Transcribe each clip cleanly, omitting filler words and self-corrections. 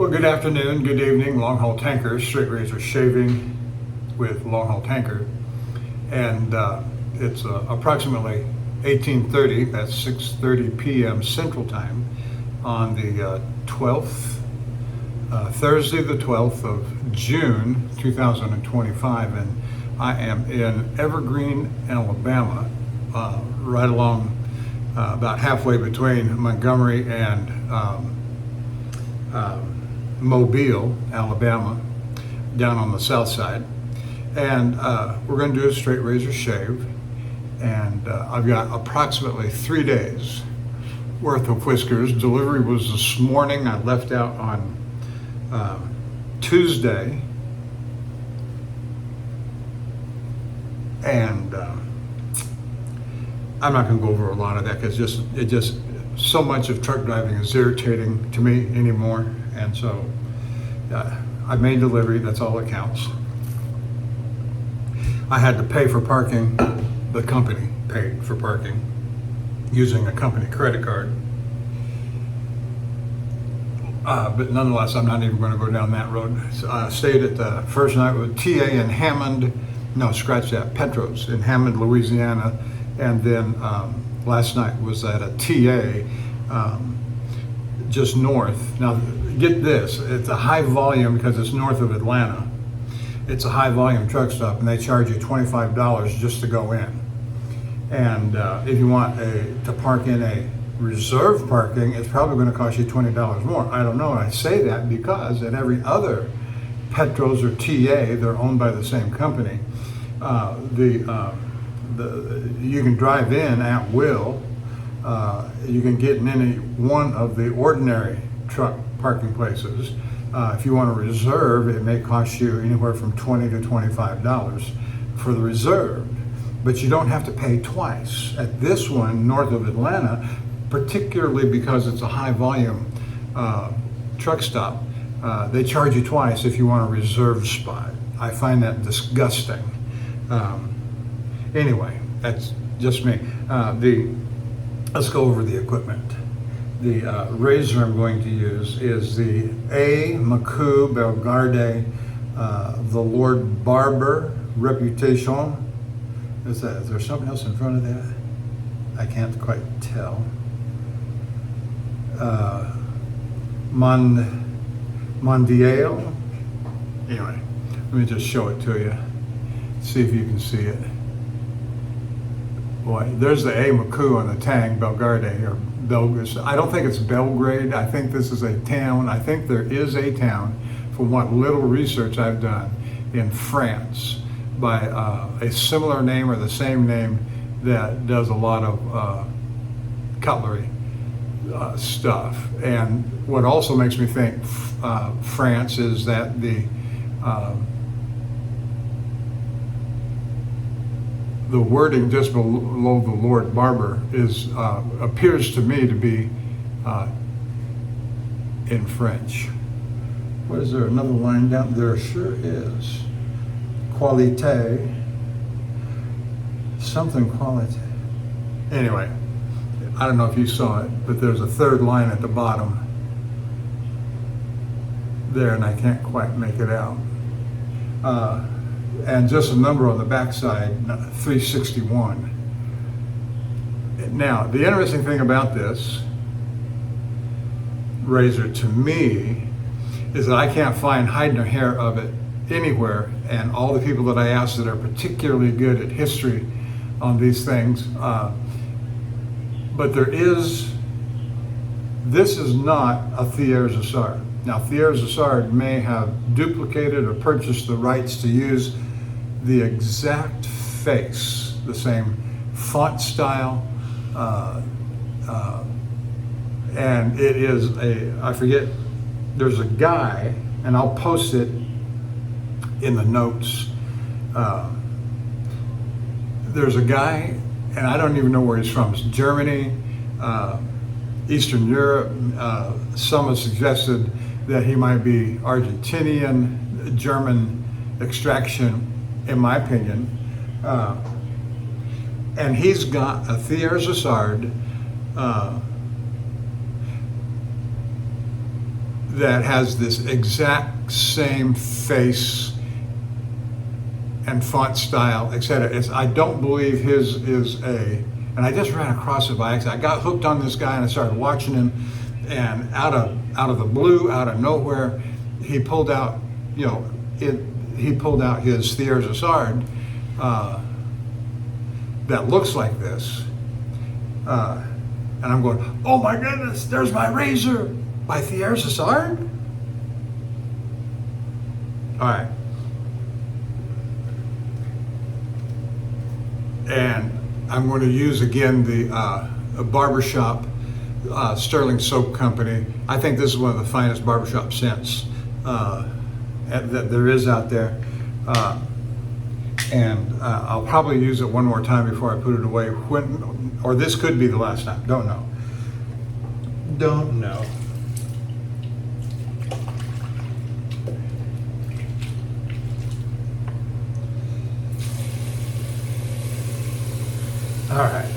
Well, good afternoon, good evening, Longhaultanker, straight razor shaving with Longhaultanker. And it's approximately 18:30, that's 6:30 p.m. Central Time on the 12th, Thursday the 12th of June 2025. And I am in Evergreen, Alabama, right along about halfway between Montgomery and Mobile, Alabama, down on the south side. And we're going to do a straight razor shave. And I've got approximately 3 days worth of whiskers. Delivery was this morning. I left out on Tuesday. And I'm not going to go over a lot of that because it just so much of truck driving is irritating to me anymore. And so I made delivery, that's all that counts. I had to pay for parking. The company paid for parking using a company credit card. But nonetheless, I'm not even going to go down that road. So I stayed at the first night with TA in Hammond, Petros in Hammond, Louisiana. And then last night was at a TA just north. Now, get this, it's a high volume because it's north of Atlanta. It's a high volume truck stop and they charge you $25 just to go in. And if you want to park in a reserve parking, it's probably going to cost you $20 more. I don't know. I say that because at every other Petros or TA, they're owned by the same company. You can drive in at will. You can get in any one of the ordinary truck parking places. If you want to reserve, it may cost you anywhere from $20 to $25 for the reserved, but you don't have to pay twice. At this one, north of Atlanta, particularly because it's a high volume truck stop, they charge you twice if you want a reserved spot. I find that disgusting. Anyway, that's just me. Let's go over the equipment. The razor I'm going to use is the A. Macu Belgarde, the Lord Barber Reputation. Is there something else in front of that? I can't quite tell. Mondiale. Anyway, let me just show it to you. See if you can see it. Boy, there's the A. Macu on the tag, Belgarde here. I don't think it's Belgrade. I think this is a town. I think there is a town, from what little research I've done, in France by a similar name or the same name that does a lot of cutlery stuff. And what also makes me think France is that the wording just below the Lord Barber appears to me to be in French. What is there? Another line down there? Sure is. Qualité. Something qualité. Anyway, I don't know if you saw it, but there's a third line at the bottom there, and I can't quite make it out. And just a number on the backside, 361. Now, the interesting thing about this razor to me is that I can't find hide nor hair of it anywhere, and all the people that I asked that are particularly good at history on these things, but this is not a Thiers-Essard. Now, Thiers-Essard may have duplicated or purchased the rights to use the exact face, the same font style, and it is I forget, there's a guy, and I'll post it in the notes. There's a guy, and I don't even know where he's from. It's Germany, Eastern Europe. Some have suggested that he might be Argentinian, German extraction, in my opinion. And he's got a Thiers-Essard that has this exact same face and font style, etc. I don't believe his is and I just ran across it by accident. I got hooked on this guy and I started watching him, and out of the blue, out of nowhere, he pulled out, he pulled out his Thiers-Essard that looks like this, and I'm going, oh my goodness, there's my razor by Thiers-Essard. All right. And I'm going to use again the barbershop Sterling Soap Company. I think this is one of the finest barbershop scents that there is out there. And I'll probably use it one more time before I put it away. Or this could be the last time. Don't know. Don't know. All right.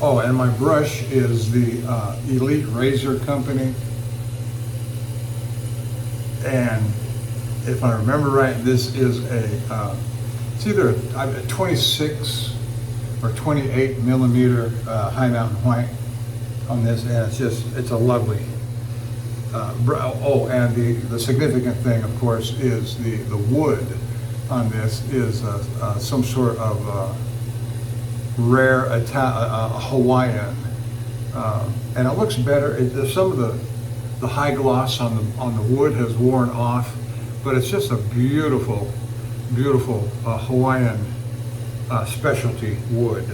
Oh, and my brush is the Elite Razor Company. And if I remember right, this is it's either a 26 or 28 millimeter High Mountain White on this, and it's a lovely. And the significant thing, of course, is the wood on this is some sort of rare Hawaiian, and it looks better. Some of the high gloss on the wood has worn off, but it's just a beautiful, beautiful Hawaiian specialty wood.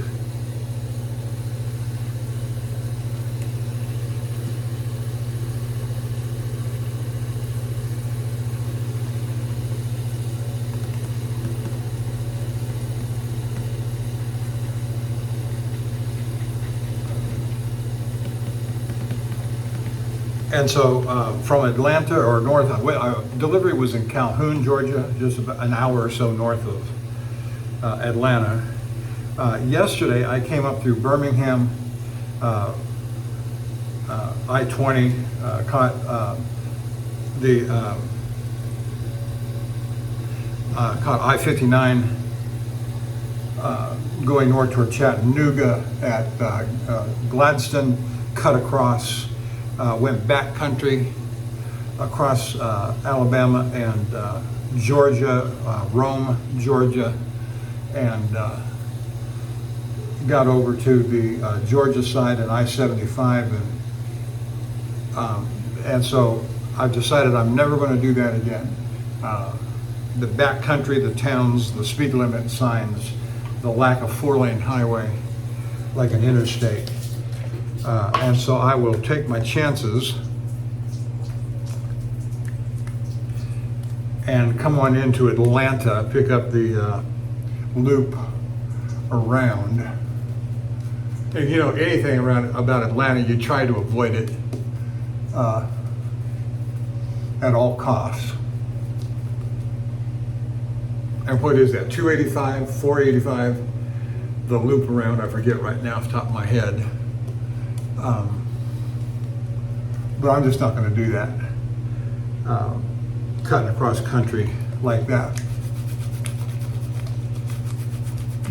And so from Atlanta or north, delivery was in Calhoun, Georgia, just about an hour or so north of Atlanta. Yesterday, I came up through Birmingham, I-20, caught caught I-59 going north toward Chattanooga at Gladstone, cut across. Went back country across Alabama and Georgia, Rome, Georgia, and got over to the Georgia side at I-75, and so I've decided I'm never going to do that again. The back country, the towns, the speed limit signs, the lack of 4-lane highway like an interstate. And so I will take my chances and come on into Atlanta, pick up the loop around. And anything about Atlanta, you try to avoid it at all costs. And what is that, 285, 485? The loop around, I forget right now off the top of my head. But I'm just not going to do that, cutting across country like that.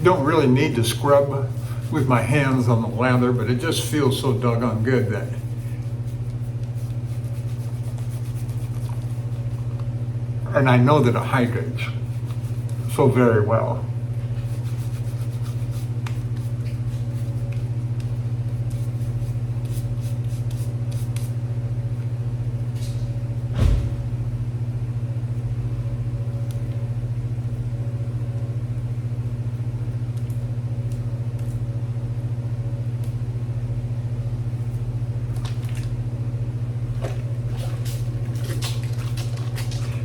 Don't really need to scrub with my hands on the lather, but it just feels so doggone good that and I know that it hydrates so very well.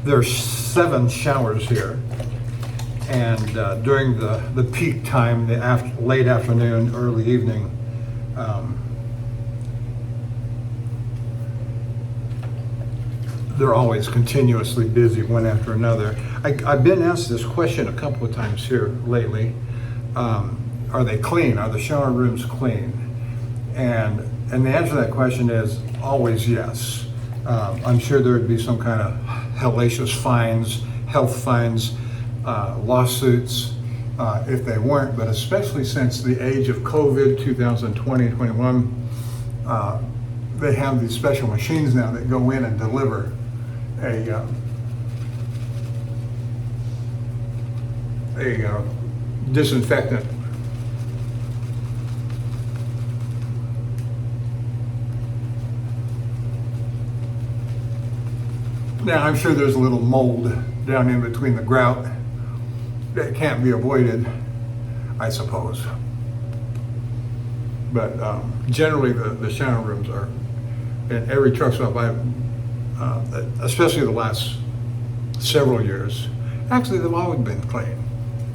There's 7 showers here, and during the peak time, the late afternoon, early evening, they're always continuously busy, one after another. I've been asked this question a couple of times here lately. Are they clean? Are the shower rooms clean? And And the answer to that question is always yes. I'm sure there would be some kind of hellacious fines, health fines, lawsuits, if they weren't, but especially since the age of COVID, 2020, 21, they have these special machines now that go in and deliver a disinfectant. Now, I'm sure there's a little mold down in between the grout that can't be avoided, I suppose. But generally, the shower rooms are, in every truck stop I've, especially the last several years, actually they've always been clean.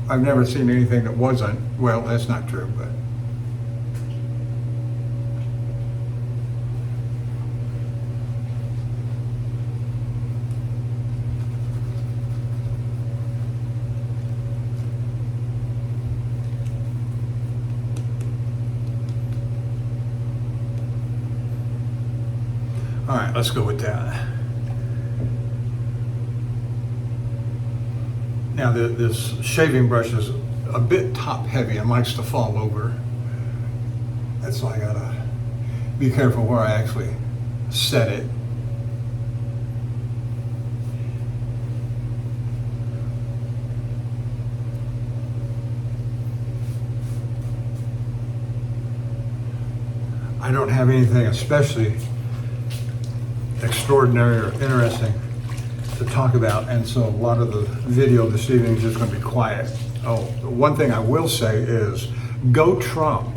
I've never seen anything that wasn't. Well, that's not true, but. All right, let's go with that. Now, this shaving brush is a bit top heavy and likes to fall over. That's why I gotta be careful where I actually set it. I don't have anything especially extraordinary or interesting to talk about, and so a lot of the video this evening is just going to be quiet. Oh, one thing I will say is, go Trump.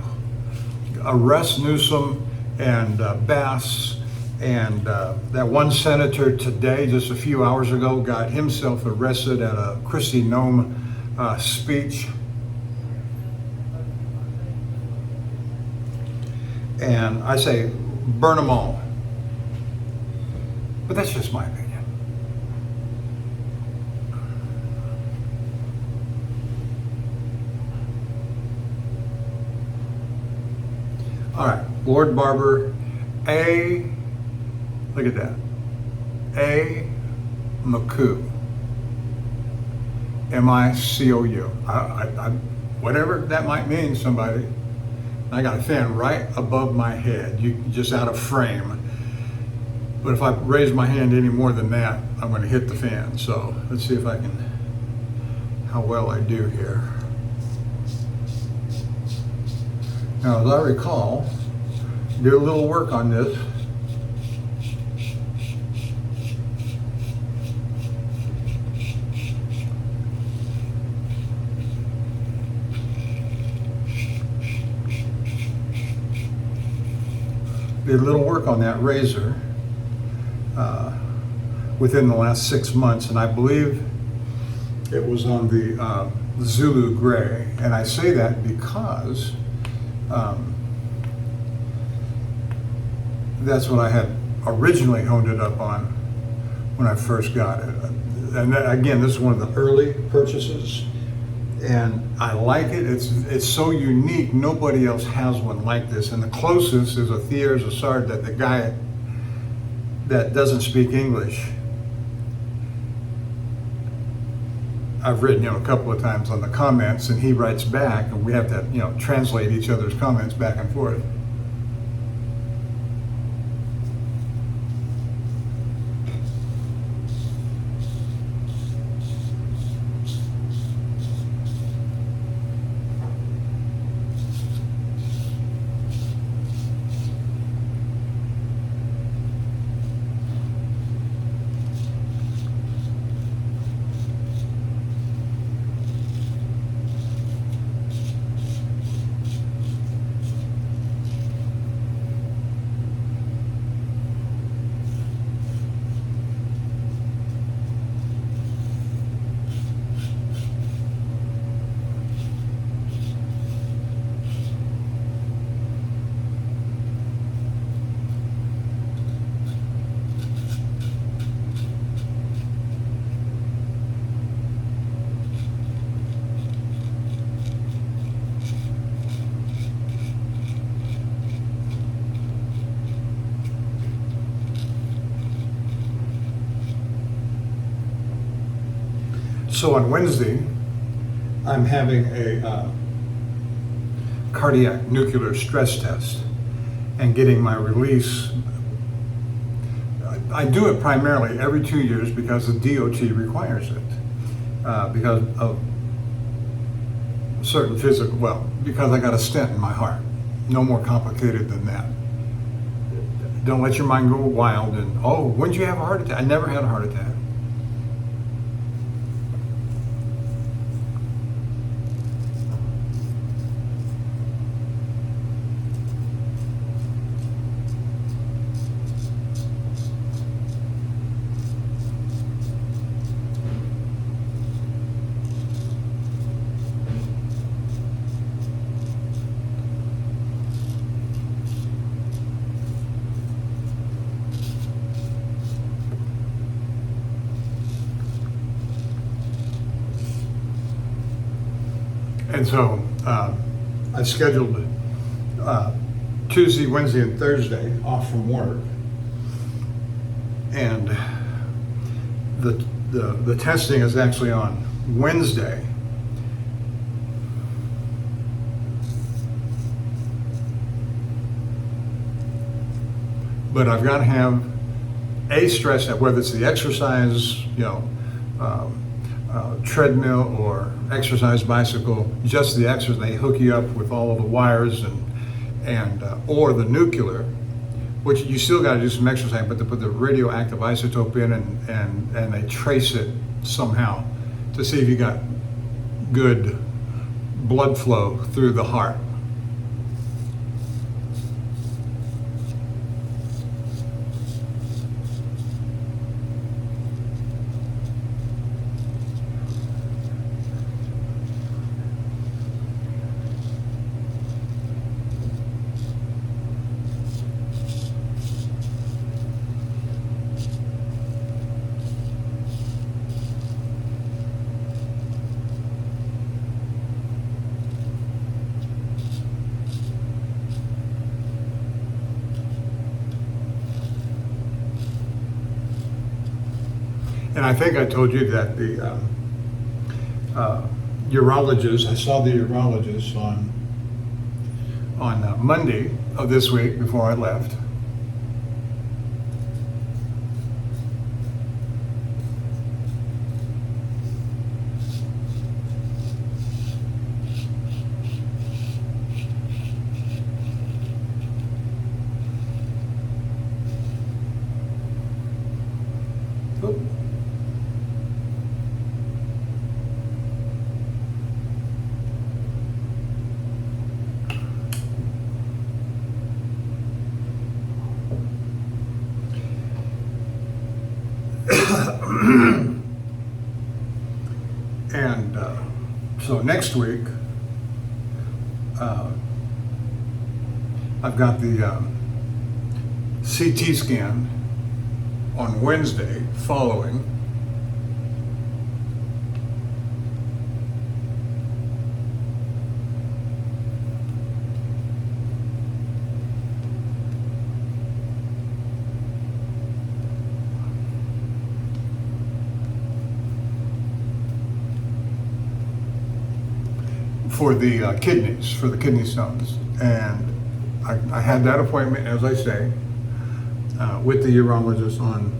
Arrest Newsom and Bass, and that one senator today, just a few hours ago, got himself arrested at a Kristi Noem speech. And I say, burn them all. But that's just my opinion. All right, Lord Barber, look at that, A. McCoo, M-I-C-O-U. Whatever that might mean, somebody. I got a fan right above my head, just out of frame. But if I raise my hand any more than that, I'm going to hit the fan. So let's see if I can, how well I do here. Now, as I recall, did a little work on this. Did a little work on that razor within the last 6 months, and I believe it was on the Zulu Gray. And I say that because that's what I had originally honed it up on when I first got it. And that, again, this is one of the early purchases, and I like it. It's so unique. Nobody else has one like this. And the closest is a Thiers Assard that the guy that doesn't speak English, I've written him a couple of times on the comments, and he writes back, and we have to, translate each other's comments back and forth. So on Wednesday, I'm having a cardiac nuclear stress test and getting my release. I do it primarily every 2 years because the DOT requires it, because of certain physical, well, because I got a stent in my heart. No more complicated than that. Don't let your mind go wild and, oh, when did you have a heart attack? I never had a heart attack. And so I've scheduled Tuesday, Wednesday, and Thursday off from work. And the testing is actually on Wednesday. But I've got to have a stress test, whether it's the exercise, treadmill or exercise bicycle, just the exercise. They hook you up with all of the wires and or the nuclear, which you still got to do some exercise, but they put the radioactive isotope in and they trace it somehow to see if you got good blood flow through the heart. And I think I told you that the urologist, I saw the urologist on Monday of this week before I left. Oh. And so next week, I've got the CT scan on Wednesday following. For the kidneys, for the kidney stones. And I had that appointment, as I say, with the urologist on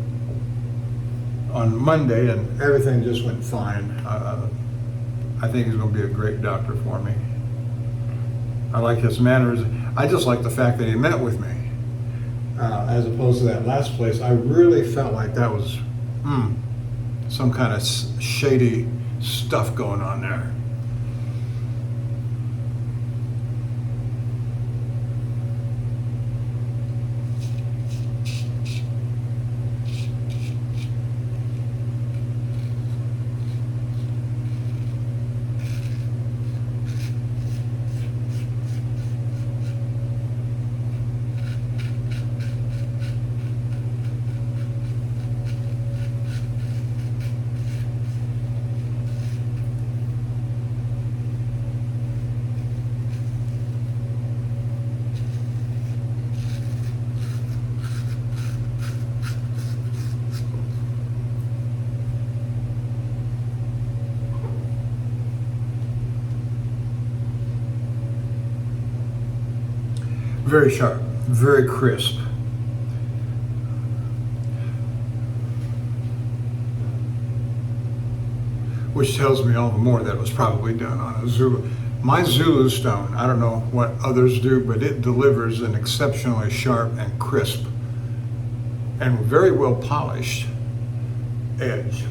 Monday, and everything just went fine. I think he's going to be a great doctor for me. I like his manners. I just like the fact that he met with me, as opposed to that last place. I really felt like that was some kind of shady stuff going on there. very sharp, very crisp. Which tells me all the more that it was probably done on a Zulu. My Zulu stone, I don't know what others do, but it delivers an exceptionally sharp and crisp and very well polished edge.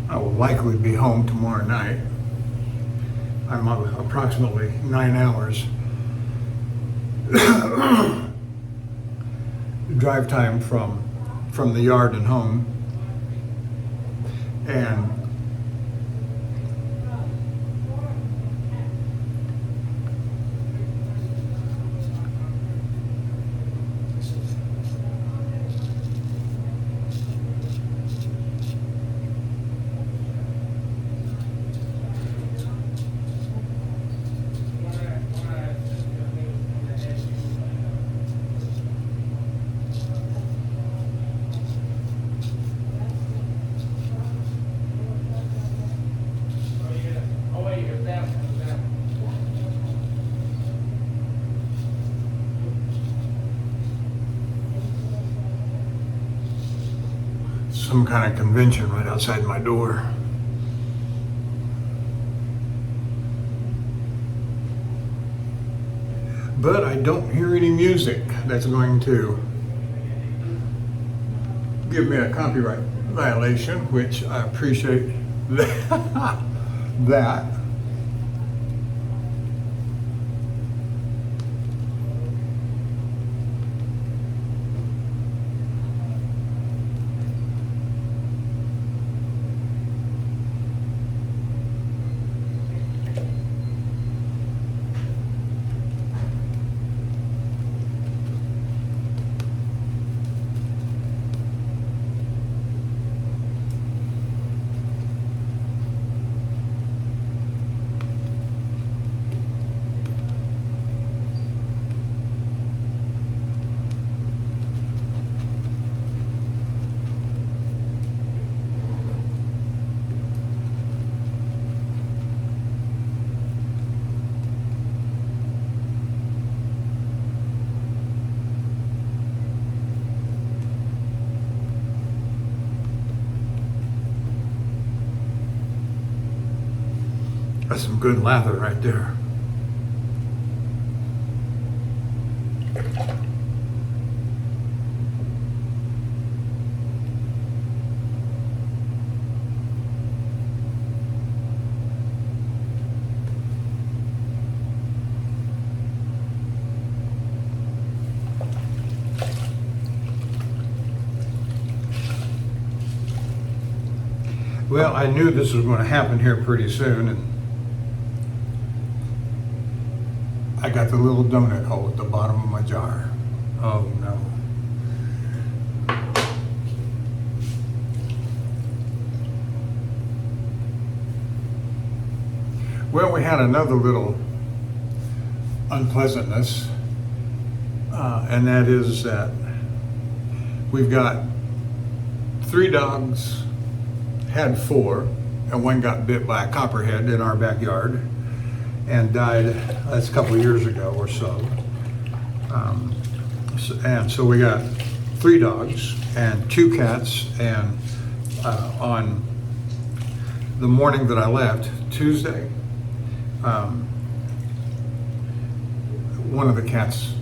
I will likely be home tomorrow night. I'm approximately 9 hours drive time from the yard and home. And some kind of convention right outside my door. But I don't hear any music that's going to give me a copyright violation, which I appreciate that. That's some good lather right there. Well, I knew this was going to happen here pretty soon, and I got the little donut hole at the bottom of my jar. Oh no. Well, we had another little unpleasantness, and that is that we've got 3 dogs, had 4, and one got bit by a copperhead in our backyard and died. That's a couple of years ago or so. And so we got 3 dogs and 2 cats, and on the morning that I left, Tuesday, one of the cats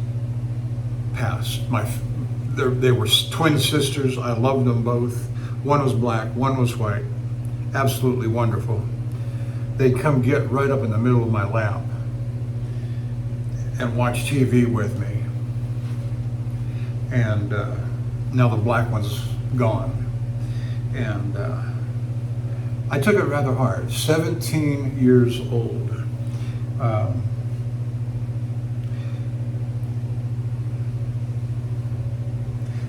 passed. They were twin sisters. I loved them both. One was black, one was white. Absolutely wonderful. They'd come get right up in the middle of my lap and watch TV with me. And now the black one's gone. And I took it rather hard. 17 years old.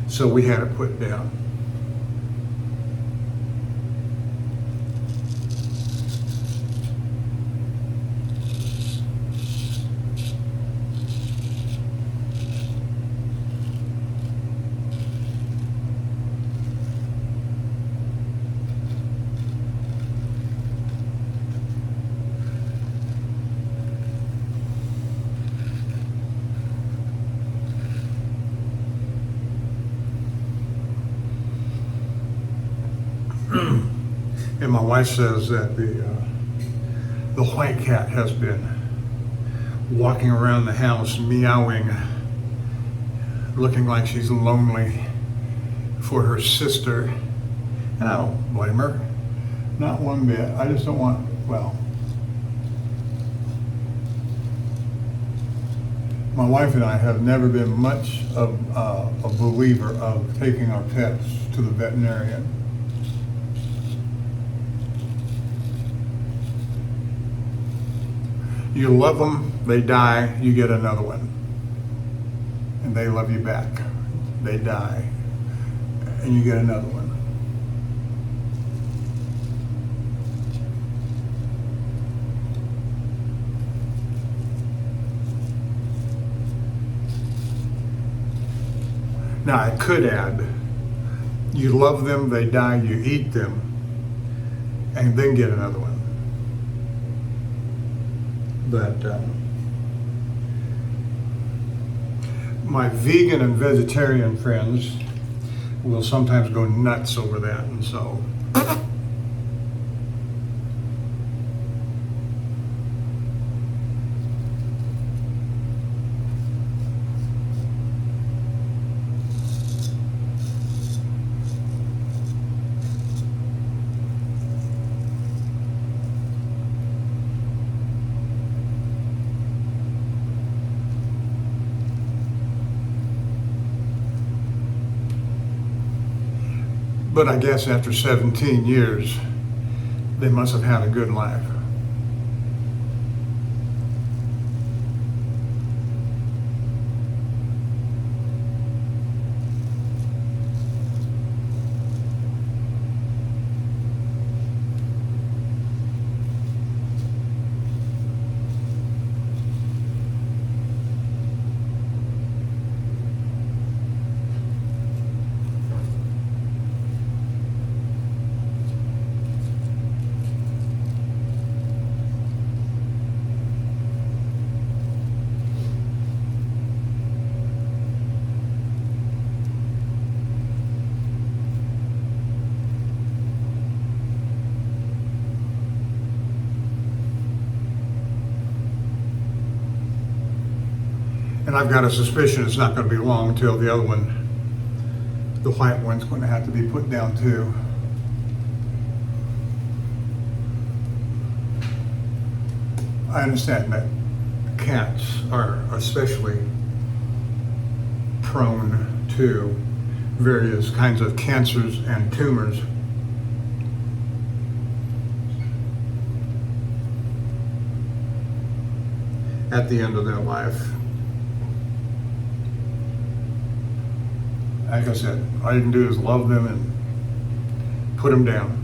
So we had it put down. And my wife says that the white cat has been walking around the house meowing, looking like she's lonely for her sister. And I don't blame her, not one bit. I just don't want, well, my wife and I have never been much of a believer of taking our pets to the veterinarian. You love them, they die, you get another one. And they love you back. They die, and you get another one. Now I could add, you love them, they die, you eat them, and then get another one. But my vegan and vegetarian friends will sometimes go nuts over that, and so but I guess after 17 years, they must have had a good life. And I've got a suspicion it's not going to be long until the other one, the white one's going to have to be put down too. I understand that cats are especially prone to various kinds of cancers and tumors. at the end of their life. Like I said, all you can do is love them and put them down.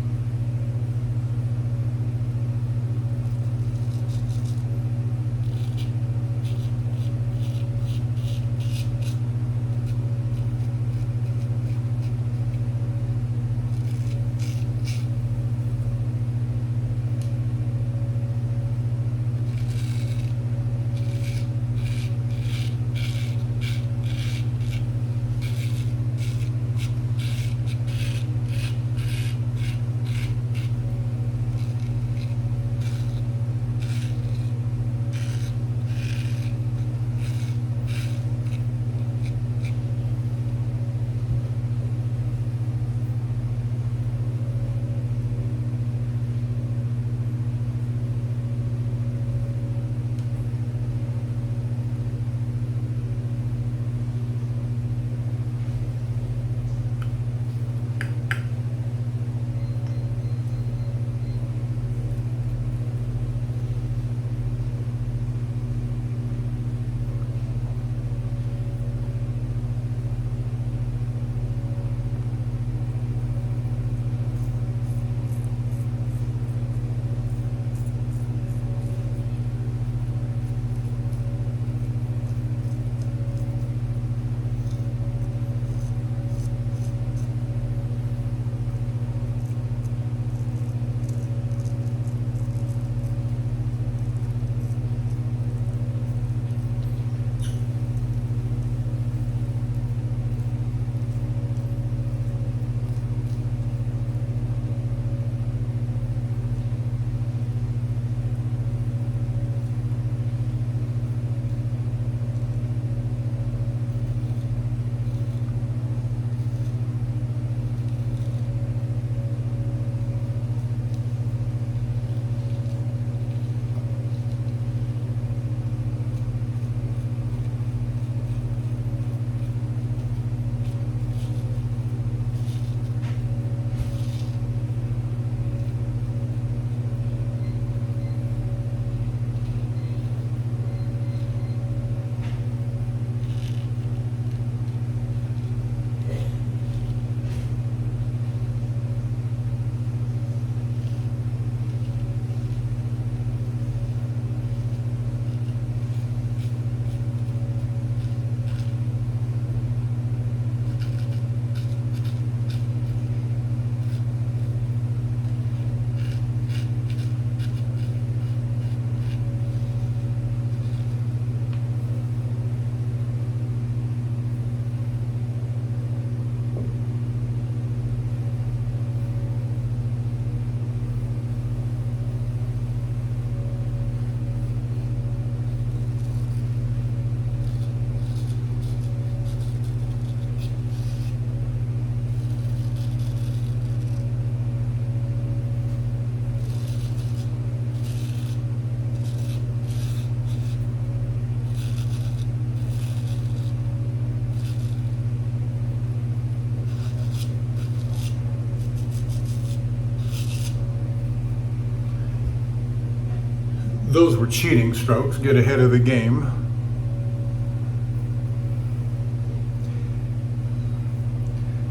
Those were cheating strokes, get ahead of the game.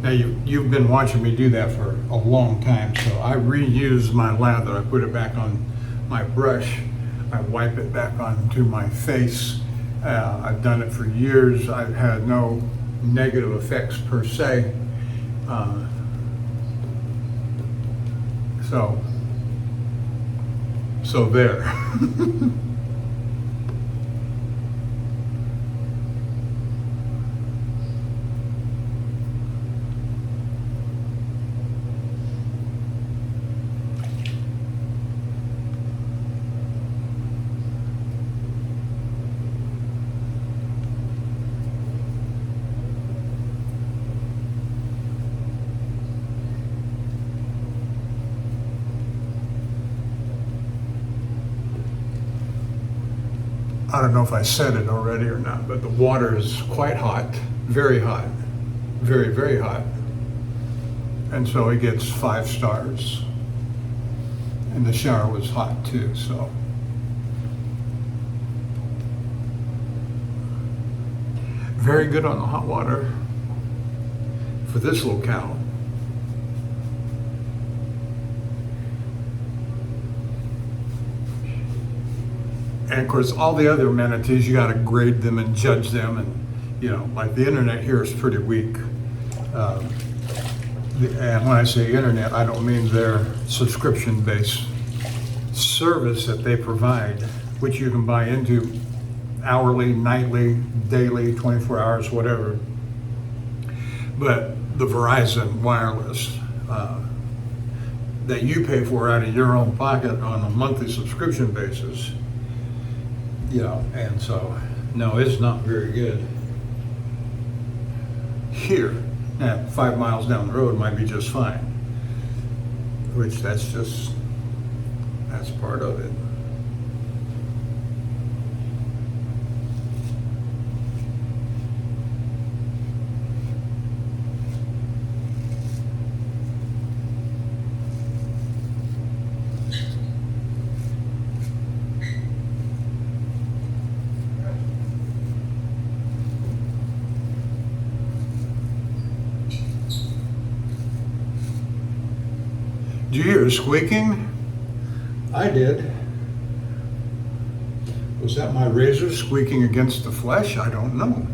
Now you've been watching me do that for a long time, so I reuse my lather. I put it back on my brush. I wipe it back onto my face. I've done it for years. I've had no negative effects per se. So there. I don't know if I said it already or not, but the water is quite hot, very hot, very, very hot. And so it gets 5 stars. And the shower was hot too, so. very good on the hot water for this locale. And of course, all the other amenities, you got to grade them and judge them, and like the internet here is pretty weak. And when I say internet, I don't mean their subscription-based service that they provide, which you can buy into hourly, nightly, daily, 24 hours, whatever. But the Verizon wireless that you pay for out of your own pocket on a monthly subscription basis, and so, no, it's not very good here. Now, 5 miles down the road might be just fine, which that's part of it. Do you hear squeaking? I did. Was that my razor squeaking against the flesh? I don't know.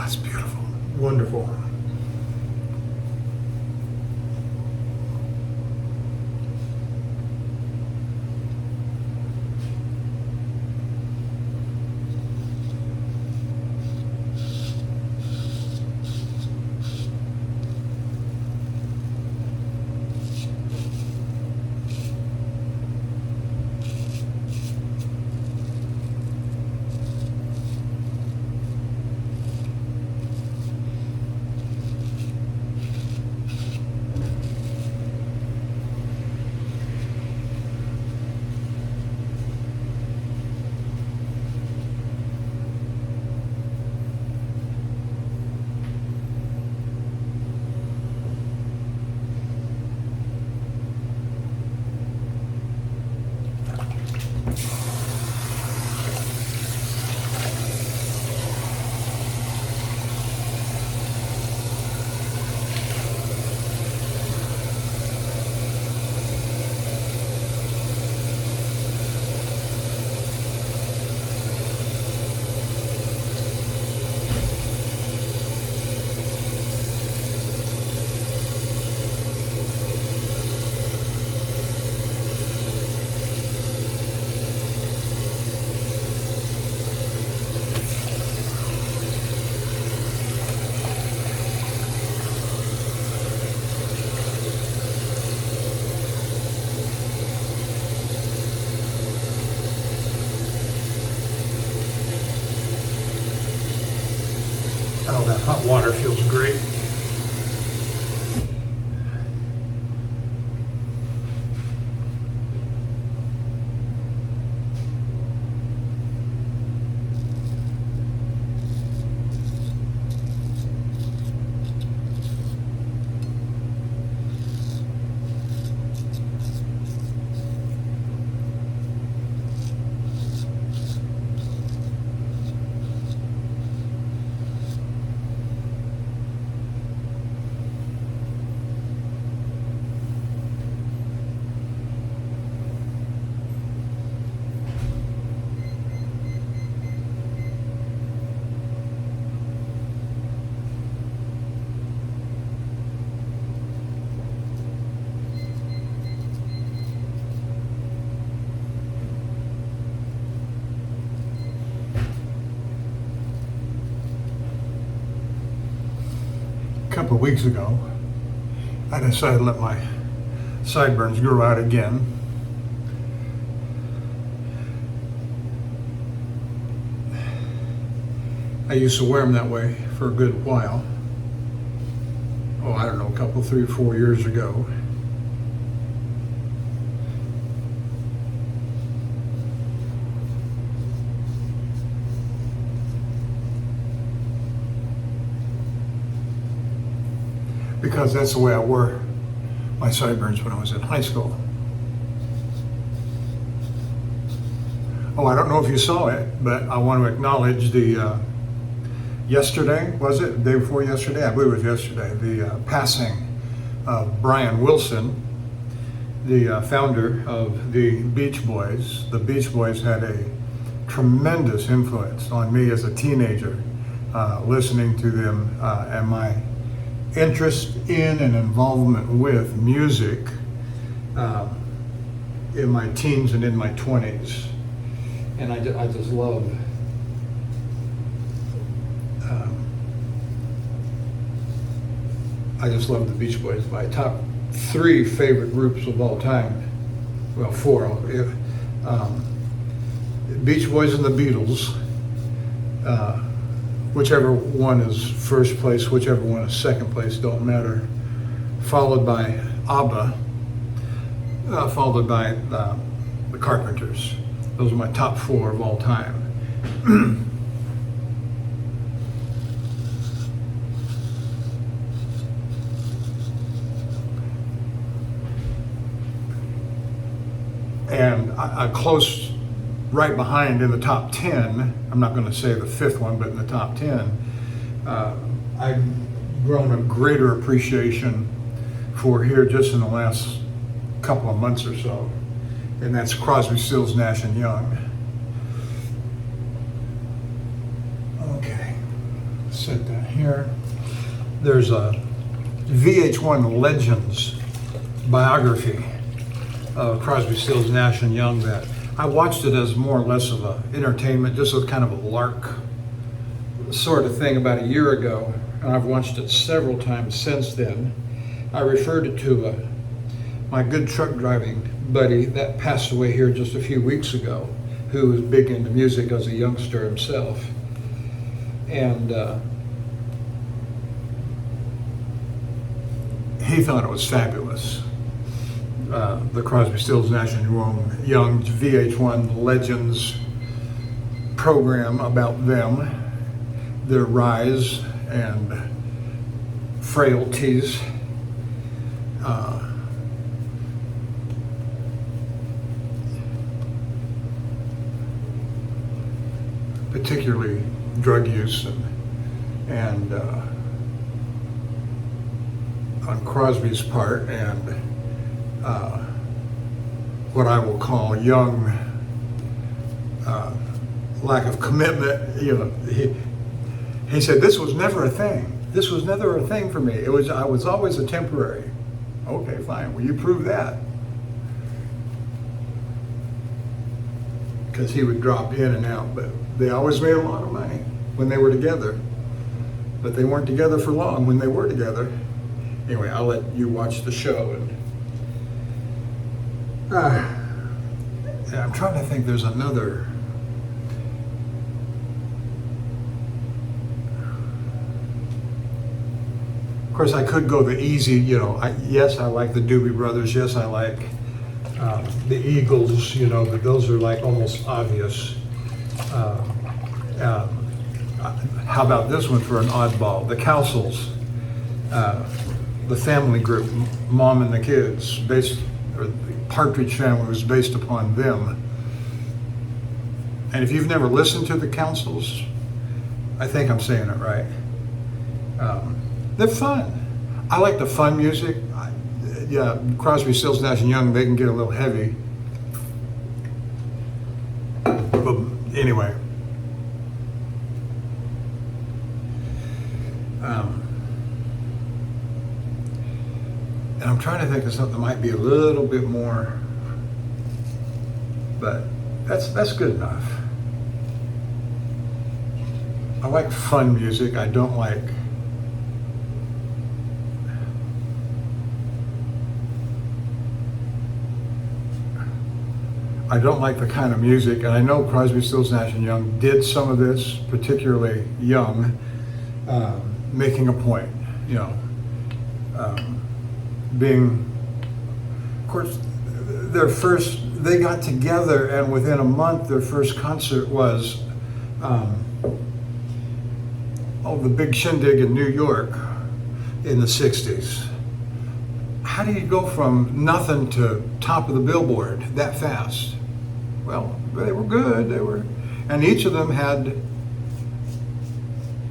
that's beautiful. Wonderful. Oh, that hot water feels great. A couple of weeks ago, I decided to let my sideburns grow out again. I used to wear them that way for a good while. Oh, I don't know, a couple, 3 or 4 years ago. Because that's the way I wore my sideburns when I was in high school. Oh, I don't know if you saw it, but I want to acknowledge the yesterday, was it? The day before yesterday? I believe it was yesterday. The passing of Brian Wilson, the founder of the Beach Boys. The Beach Boys had a tremendous influence on me as a teenager, listening to them and my interest in and involvement with music in my teens and in my 20s. And I just love the Beach Boys. My top 3 favorite groups of all time, well, 4, Beach Boys and the Beatles, whichever one is first place, whichever one is second place, don't matter. Followed by ABBA, followed by the Carpenters. Those are my top 4 of all time. And a close right behind in the top 10, I'm not going to say the 5th one, but in the top 10, I've grown a greater appreciation for here just in the last couple of months or so, and that's Crosby, Stills, Nash and Young. Okay. Set that here. There's a VH1 Legends biography of Crosby, Stills, Nash and Young that I watched it as more or less of a entertainment, just as kind of a lark sort of thing about a year ago, and I've watched it several times since then. I referred it to my good truck driving buddy that passed away here just a few weeks ago, who was big into music as a youngster himself. And he thought it was fabulous. The Crosby, Stills, Nash and Young VH1 Legends program about them, their rise and frailties. Particularly drug use and on Crosby's part, and what I will call Young lack of commitment. You know, he said this was never a thing. This was never a thing for me. I was always a temporary. Okay, fine. Well, you prove that. Because he would drop in and out, but they always made a lot of money when they were together. But they weren't together for long when they were together. Anyway, I'll let you watch the show. And I'm trying to think. There's another. Of course, I could go the easy. You know, yes, I like the Doobie Brothers. Yes, I like the Eagles. You know, but those are like almost obvious. How about this one for an oddball? The Cowsills, the family group, Mom and the Kids, or the Partridge Family was based upon them. And if you've never listened to the Cowsills, I think I'm saying it right. They're fun. I like the fun music. Yeah, Crosby, Stills, Nash and Young, they can get a little heavy. But anyway. And I'm trying to think of something that might be a little bit more, but that's good enough. I like fun music. I don't like the kind of music, and I know Crosby, Stills, Nash and Young did some of this, particularly Young, making a point, you know, being, of course, they got together, and within a month, their first concert was, the big shindig in New York in the 60s. How do you go from nothing to top of the Billboard that fast? Well, they were good. And each of them had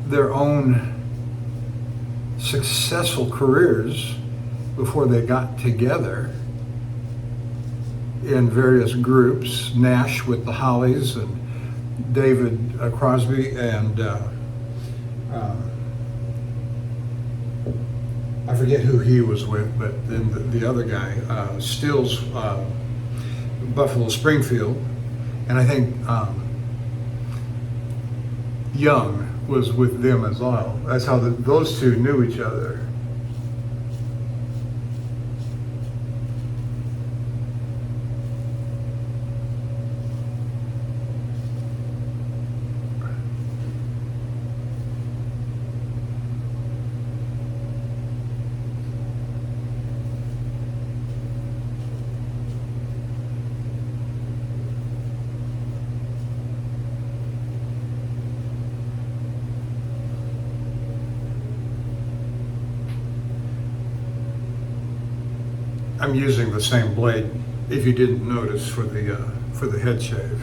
their own successful careers before they got together in various groups. Nash with the Hollies, and David Crosby, and I forget who he was with, but then the other guy, Stills, Buffalo Springfield, and I think Young was with them as well. That's how those two knew each other. I'm using the same blade, if you didn't notice, for the head shave.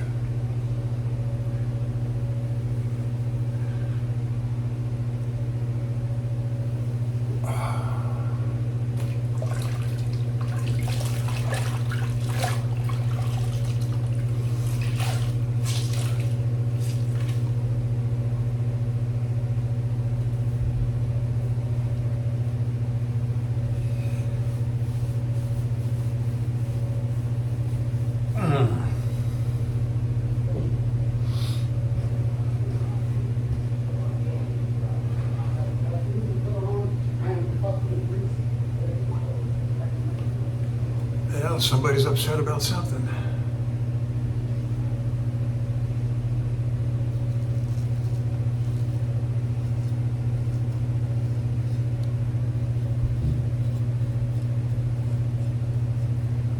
Well, somebody's upset about something.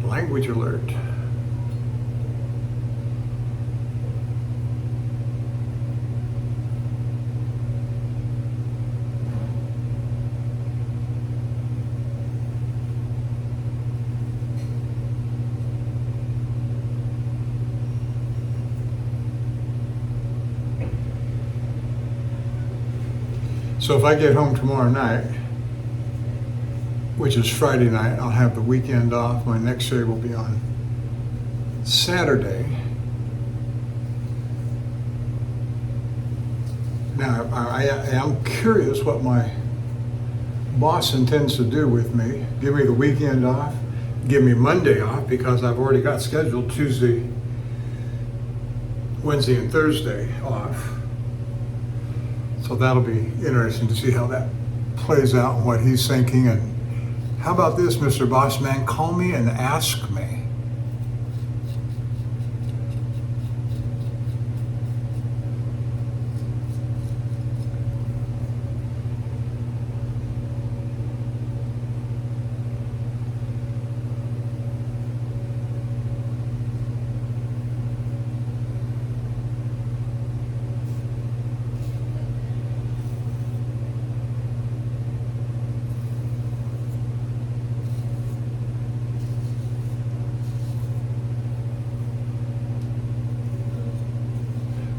Language alert. So if I get home tomorrow night, which is Friday night, I'll have the weekend off. My next show will be on Saturday. Now, I am curious what my boss intends to do with me. Give me the weekend off, give me Monday off, because I've already got scheduled Tuesday, Wednesday, and Thursday off. So that'll be interesting to see how that plays out and what he's thinking. And how about this, Mr. Boss Man? Call me and ask me.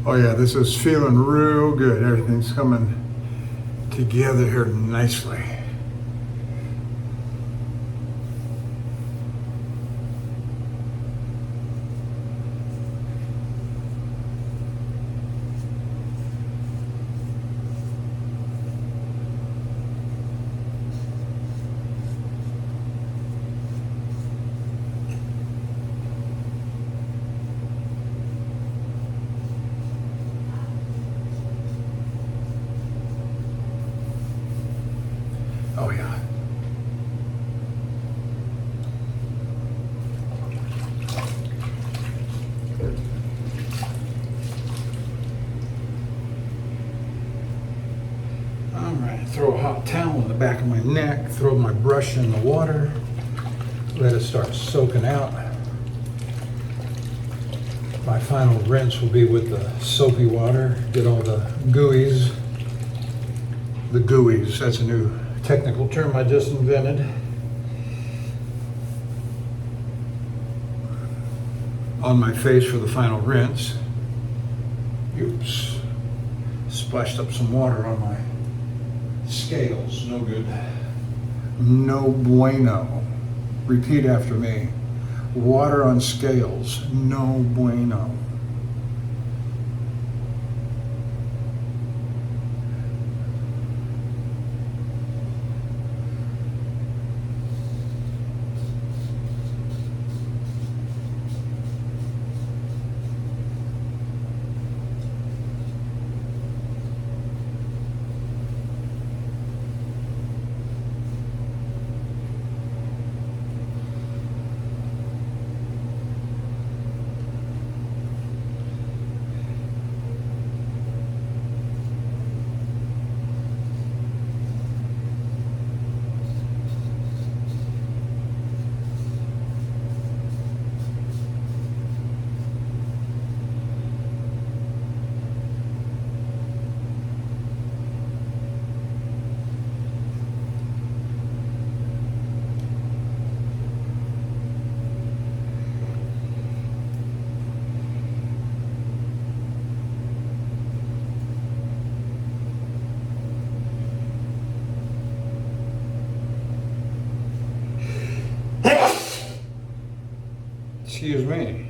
Oh yeah, this is feeling real good. Everything's coming together here nicely. Oh yeah. All right, throw a hot towel on the back of my neck, throw my brush in the water, let it start soaking out. My final rinse will be with the soapy water, get all the gooeys. The gooeys, that's a new technical term I just invented. On my face for the final rinse. Oops. Splashed up some water on my scales. No good. No bueno. Repeat after me. Water on scales. No bueno. Excuse me.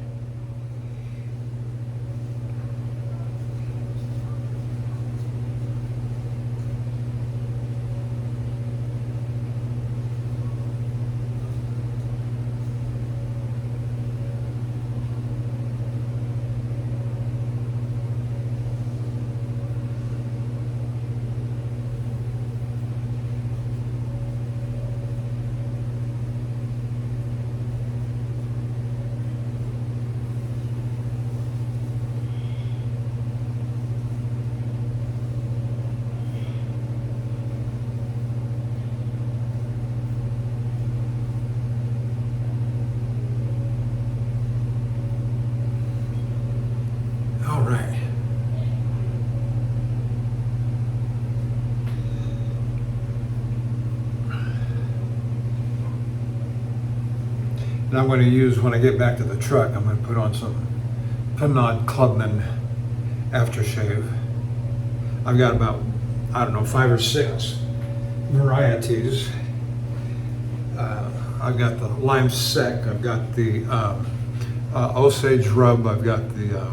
And I'm going to use, when I get back to the truck, I'm going to put on some Pinot Clubman aftershave. I've got about, I don't know, 5 or 6 varieties. I've got the Lime Sec, I've got the Osage Rub, I've got the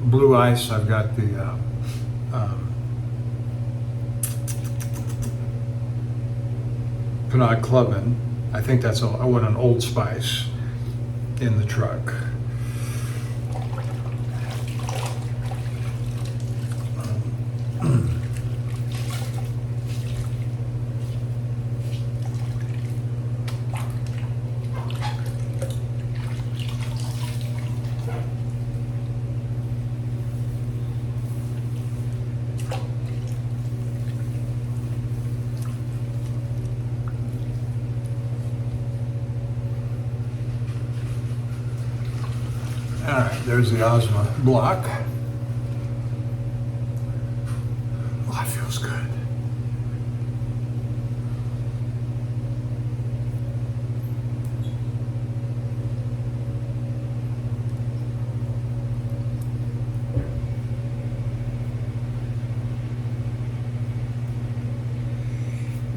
Blue Ice, I've got the Pinot Clubman. I think that's I want an Old Spice in the truck. All right, there's the Ozma block. Oh, that feels good.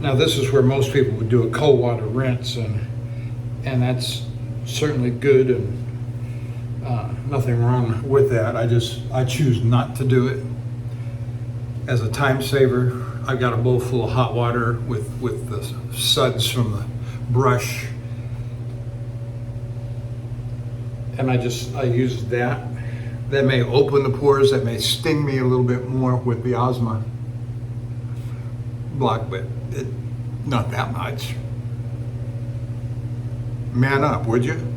Now this is where most people would do a cold water rinse, and that's certainly good, and nothing wrong with that. I choose not to do it. As a time saver, I've got a bowl full of hot water with the suds from the brush, and I use that. That may open the pores, that may sting me a little bit more with the Ozma block, but not that much. Man up, would you?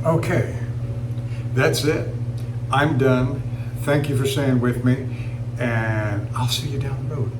Okay, that's it. I'm done. Thank you for staying with me, and I'll see you down the road.